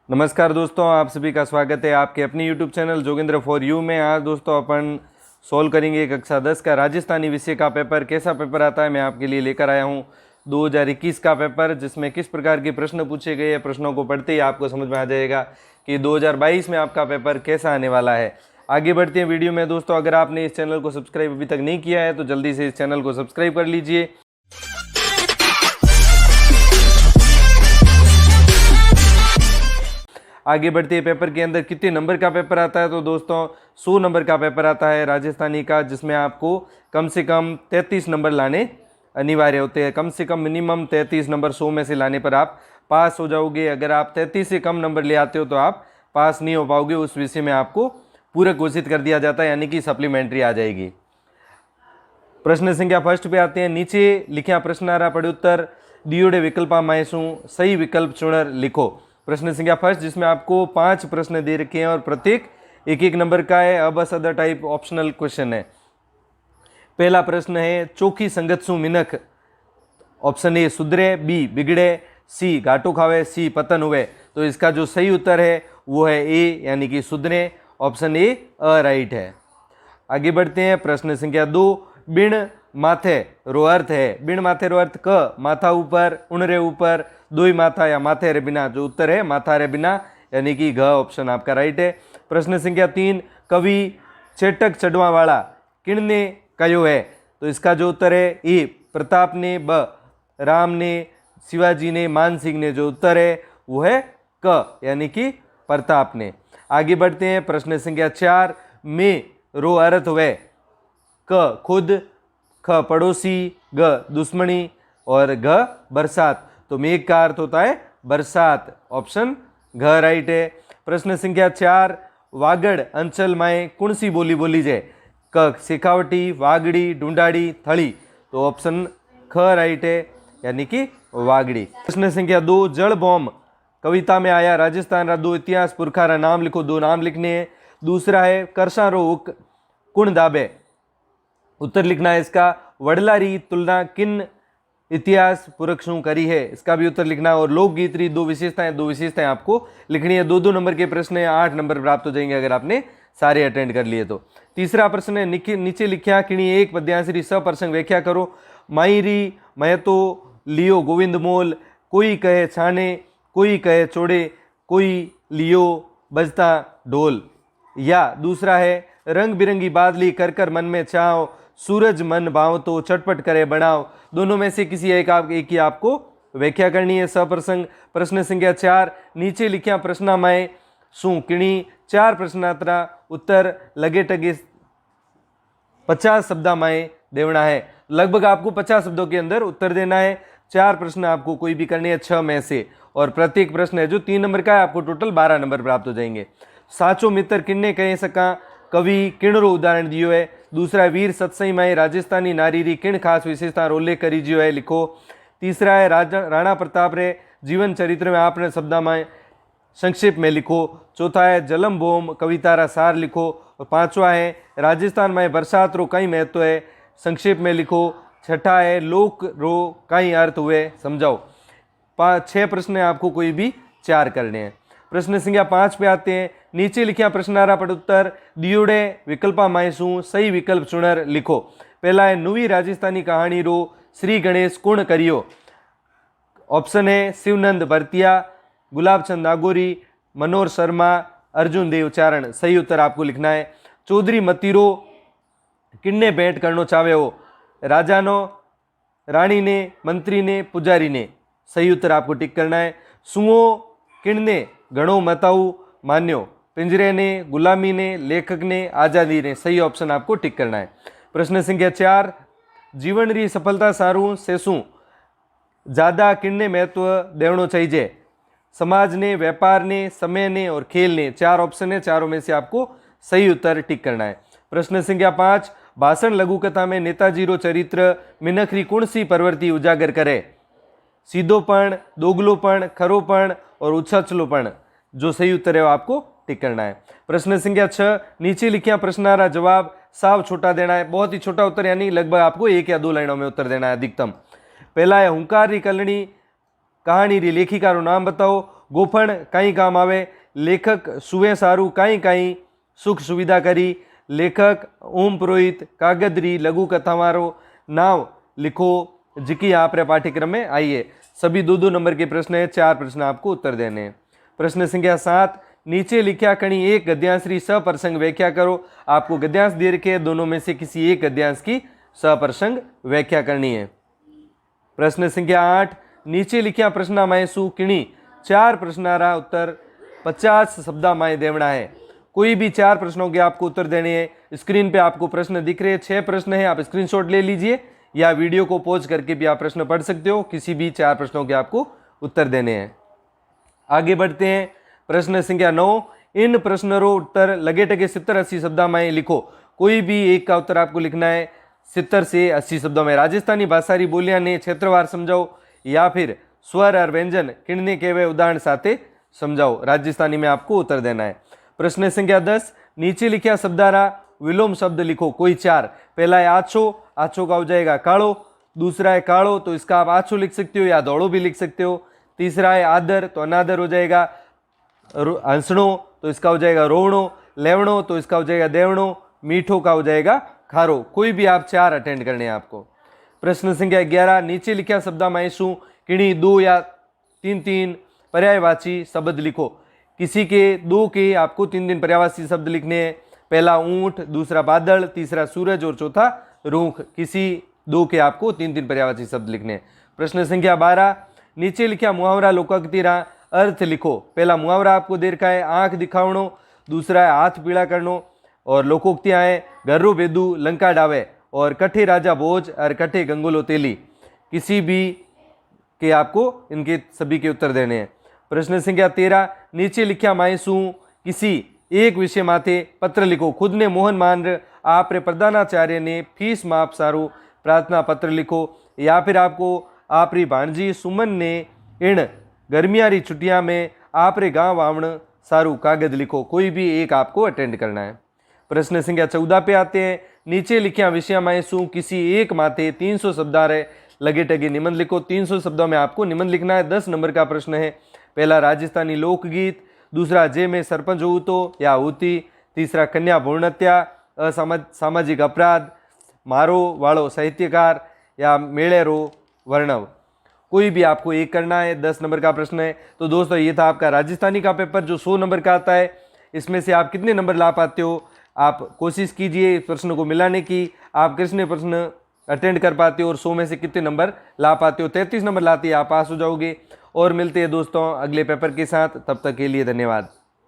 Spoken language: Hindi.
नमस्कार दोस्तों, आप सभी का स्वागत है आपके अपनी YouTube channel Joginder for you में। आज दोस्तों अपन सोल्व करेंगे कक्षा 10 का राजस्थानी विषय का पेपर। कैसा पेपर आता है मैं आपके लिए लेकर आया हूं 2021 का पेपर, जिसमें किस प्रकार के प्रश्न पूछे गए हैं। प्रश्नों को पढ़ते ही आपको समझ में आ जाएगा कि 2022 में आपका पेपर कैसा आने वाला है। आगे बढ़ते हैं वीडियो में दोस्तों। अगर आपने इस चैनल को सब्सक्राइब अभी तक नहीं किया है तो जल्दी से इस चैनल को सब्सक्राइब कर लीजिए। आगे बढ़ते हैं पेपर के अंदर कितने नंबर का पेपर आता है, तो दोस्तों 100 नंबर का पेपर आता है राजस्थानी का, जिसमें आपको कम से कम 33 नंबर लाने अनिवार्य होते हैं। कम से कम मिनिमम 33 नंबर 100 में से लाने पर आप पास हो जाओगे। अगर आप 33 से कम नंबर ले आते हो तो आप पास नहीं हो पाओगे। उस विषय में आपको पूरक घोषित कर दिया जाता है, यानी कि सप्लीमेंट्री आ जाएगी। प्रश्न संख्या फर्स्ट पे आते हैं। नीचे लिखा प्रश्नारा पड़े उत्तर दियोड़े विकल्पा मायसू सही विकल्प चुनर लिखो। प्रश्न संख्या फर्स्ट, जिसमें आपको 5 प्रश्न दे रखे हैं और प्रत्येक एक एक नंबर का है। अब अदर टाइप ऑप्शनल क्वेश्चन है। पहला प्रश्न है चोखी संगत सु मिनख। ऑप्शन ए सुधरे, बी बिगड़े, सी घाटो खावे, सी पतन हुए। तो इसका जो सही उत्तर है वो है ए, यानी कि सुधरे। ऑप्शन ए राइट है। आगे बढ़ते हैं। प्रश्न संख्या 2, बिण माथे रो अर्थ है। बिण माथे रो अर्थ क माथा ऊपर, उणरे ऊपर, दोई माथा या माथे रे बिना। जो उत्तर है माथा रे बिना, यानी कि घ ऑप्शन आपका राइट है। प्रश्न संख्या 3, कवि चेटक चढ़वा वाला किणने कयो है। तो इसका जो उत्तर है ए प्रताप ने, ब राम ने, शिवाजी ने, मानसिंह ने। जो उत्तर है वो है क, यानी कि प्रताप ने। आगे बढ़ते हैं। प्रश्न संख्या 4, में रो अर्थ हुए क खुद, ख पड़ोसी, ग दुश्मनी और घ बरसात। तो मेघ का अर्थ होता है बरसात। ऑप्शन घ राइट है। प्रश्न संख्या 4, वागड़ अंचल माए कौन सी बोली बोली जाए। क शेखावटी, वागड़ी, ढूंढाड़ी, थड़ी। तो ऑप्शन ख राइट है, यानी कि वागड़ी। प्रश्न संख्या 2, जल बॉम्ब कविता में आया राजस्थान रा 2 इतिहास पुरखा रा नाम लिखो। 2 नाम लिखने हैं। दूसरा है करसा रो उक कुण दाबे। उत्तर लिखना है इसका वडलारी तुलना किन इतिहास पुरखों करी है। इसका भी उत्तर लिखना है। और लोकगीत री 2 विशेषताएं आपको लिखनी है। 2-2 नंबर के प्रश्न है। 8 नंबर प्राप्त हो जाएंगे अगर आपने सारे अटेंड कर लिए तो। तीसरा प्रश्न है नीचे लिखा किणी एक पद्यांशरी सप्रसंग व्याख्या करो। माईरी महतो लियो गोविंद मोल, कोई कहे छाने, कोई कहे चोड़े, कोई लियो बजता ढोल। या दूसरा है रंग बिरंगी बादली कर कर मन में चाहो, सूरज मन भाव तो चटपट करे बनाओ। दोनों में से किसी एक की आपको व्याख्या करनी है सप्रसंग। प्रश्न संख्या 4, नीचे लिखा प्रश्नामाए शू किणी 4 प्रश्नात्रा उत्तर लगे टगे 50 शब्दामाए देवना है। लगभग आपको 50 शब्दों के अंदर उत्तर देना है। 4 प्रश्न आपको कोई भी करने हैं 6 में से, और प्रत्येक प्रश्न है जो 3 नंबर का है आपको टोटल 12 नंबर प्राप्त हो जाएंगे। साचो मित्र किन्ने कह सका, कवि किणरो उदाहरण दियो है। दूसरा वीर सत्सई माई राजस्थानी नारी री किण खास विशेषता उल्लेख करी जियो है, लिखो। तीसरा है राणा प्रताप रे जीवन चरित्र में आपने शब्दा में संक्षेप में लिखो। चौथा है जलम बोम कविता रा सार लिखो। और 5वां है राजस्थान में बरसात रो कई महत्व है, संक्षेप में लिखो। छठा है लोक रो कई अर्थ हुए, समझाओ। 6 प्रश्न है आपको कोई भी 4 करने हैं। प्रश्न संख्या 5 पे आते हैं। नीचे लिखा प्रश्नारा पड़ उत्तर दियोड़े विकल्पा मायसू सही विकल्प चुनर लिखो। पहला है नुवी राजस्थानी कहानी रो श्री गणेश कुण करियो। ऑप्शन है शिवनंद भरतिया, गुलाबचंद नागौरी, मनोहर शर्मा, अर्जुन देव चारण। सही उत्तर आपको लिखना है। चौधरी मतीरो किन्ने भेंट करनो चाहे हो, राजा नो, रानी ने, मंत्री ने, पुजारी ने। सही उत्तर आपको टिक करना है। सुओ किन्ने घणो मताऊ मान्यो, पिंजरे ने, गुलामी ने, लेखक ने, आजादी ने। सही ऑप्शन आपको टिक करना है। प्रश्न संख्या 4, जीवन री सफलता सारू सेसू ज्यादा किन्ने महत्व देवनो चाहिए। समाज ने, व्यापार ने, समय ने और खेल ने। 4 ऑप्शन है, चारों में से आपको सही उत्तर टिक करना है। प्रश्न संख्या 5, भाषण लघु कथा में नेताजी रो चरित्र मिनखरी कौन सी प्रवृत्ति उजागर करे। सीधोपण, दोगलोपण, खरोपण और उछाचलोपण। जो सही उत्तर है वो आपको टिक करना है। प्रश्न संख्या 6, नीचे लिखा प्रश्नारा जवाब साव छोटा देना है। बहुत ही छोटा उत्तर, यानी लगभग आपको 1 या 2 लाइनों में उत्तर देना है अधिकतम। पहला है हुंकार री कलनी कहानी री लेखिकारू नाम बताओ। गोफण कई काम आवे। लेखक सुवे सारू कई कई सुख सुविधा करी। लेखक ओम पुरोहित कागज री लघु कथावारो नाव लिखो जिकी आप रे पाठ्यक्रम में आई है। सभी 2-2 नंबर के प्रश्न है। 4 प्रश्न आपको उत्तर देने हैं। प्रश्न संख्या 7, नीचे लिखा कणी एक गद्यांश री सप्रसंग व्याख्या करो। आपको गद्यांश दे रखे दोनों में से किसी एक गद्यांश की सप्रसंग व्याख्या करनी है। प्रश्न संख्या 8, नीचे लिखा प्रश्न माए सु किणी 4 प्रश्नारा उत्तर 50 शब्दा माए देवना है। कोई भी 4 प्रश्नों के आपको उत्तर देने हैं। स्क्रीन पे आपको प्रश्न दिख रहे हैं, 6 प्रश्न है। आप स्क्रीनशॉट ले लीजिए या वीडियो को पॉज करके भी आप प्रश्न पढ़ सकते हो। किसी भी 4 प्रश्नों के आपको उत्तर देने हैं। आगे बढ़ते हैं। प्रश्न संख्या 9, इन प्रश्नों उत्तर लगे टके 70-80 शब्दा में लिखो। कोई भी एक का उत्तर आपको लिखना है 70 से 80 शब्दों में। राजस्थानी भाषा री बोलियां ने क्षेत्रवार समझाओ या फिर स्वर और व्यंजन किणने कहवे उदाहरण साथे समझाओ। राजस्थानी में आपको उत्तर देना है। प्रश्न संख्या 10, नीचे लिखा शब्दारा विलोम शब्द लिखो। कोई 4। पहला है आछो, आछो का हो जाएगा कालो। दूसरा है कालो, तो इसका आप आछो लिख सकते हो या दौड़ो भी लिख सकते हो। तीसरा है आदर, तो अनादर हो जाएगा। हंसणो, तो इसका हो जाएगा रोवणो। लेवणो, तो इसका हो जाएगा देवणो। मीठो का हो जाएगा खारो। कोई भी आप 4 अटेंड करने हैं आपको। प्रश्न संख्या 11, नीचे लिखा शब्दा में शू किणी 2 या 3 पर्यायवाची शब्द लिखो। किसी के 2 के आपको 3 पर्यायवाची शब्द लिखने हैं। पहला ऊंट, दूसरा बादल, तीसरा सूरज और चौथा रूख। किसी 2 के आपको 3 पर्यायवाची शब्द लिखने हैं। प्रश्न संख्या 12, नीचे लिखा मुहावरा लोकोक्ति रा अर्थ लिखो। पहला मुहावरा आपको दे रखा है आंख दिखावणो, दूसरा है हाथ पीला करनो। और लोकोक्तियां है गर्रो बेदू लंका डावे और कठे राजा भोज और कठे गंगोलो तेली। किसी भी के आपको इनके सभी के उत्तर देने हैं। प्रश्न संख्या 13, नीचे लिखा मायसू किसी एक विषय माथे पत्र लिखो। खुद ने मोहन मान आप रे प्रधानाचार्य ने फीस माफ सारू प्रार्थना पत्र लिखो। या फिर आपको आप री भांजी सुमन ने इन गर्मियां री छुट्टियां में आप रे गांव आवण सारू कागज लिखो। कोई भी एक आपको अटेंड करना है। प्रश्न संख्या 14 पे आते हैं। नीचे लिखिया विषय में शू किसी एक माथे 300 शब्दारे लगे टगे निबंध लिखो। 300 शब्दों में आपको निबंध लिखना है। 10 नंबर का प्रश्न है। पहला राजस्थानी लोकगीत, दूसरा जे में सरपंच हूँ तो या होती, तीसरा कन्या भ्रूण हत्या, सामाजिक अपराध, मारो वालो साहित्यकार या मेड़ेरो वर्णव। कोई भी आपको एक करना है। 10 नंबर का प्रश्न है। तो दोस्तों ये था आपका राजस्थानी का पेपर जो 100 नंबर का आता है। इसमें से आप कितने नंबर ला पाते हो, आप कोशिश कीजिए इस प्रश्न को मिलाने की। आप कितने प्रश्न अटेंड कर पाते हो और 100 में से कितने नंबर ला पाते हो। 33 नंबर लाते हैं आप पास हो जाओगे। और मिलते हैं दोस्तों अगले पेपर के साथ। तब तक के लिए धन्यवाद।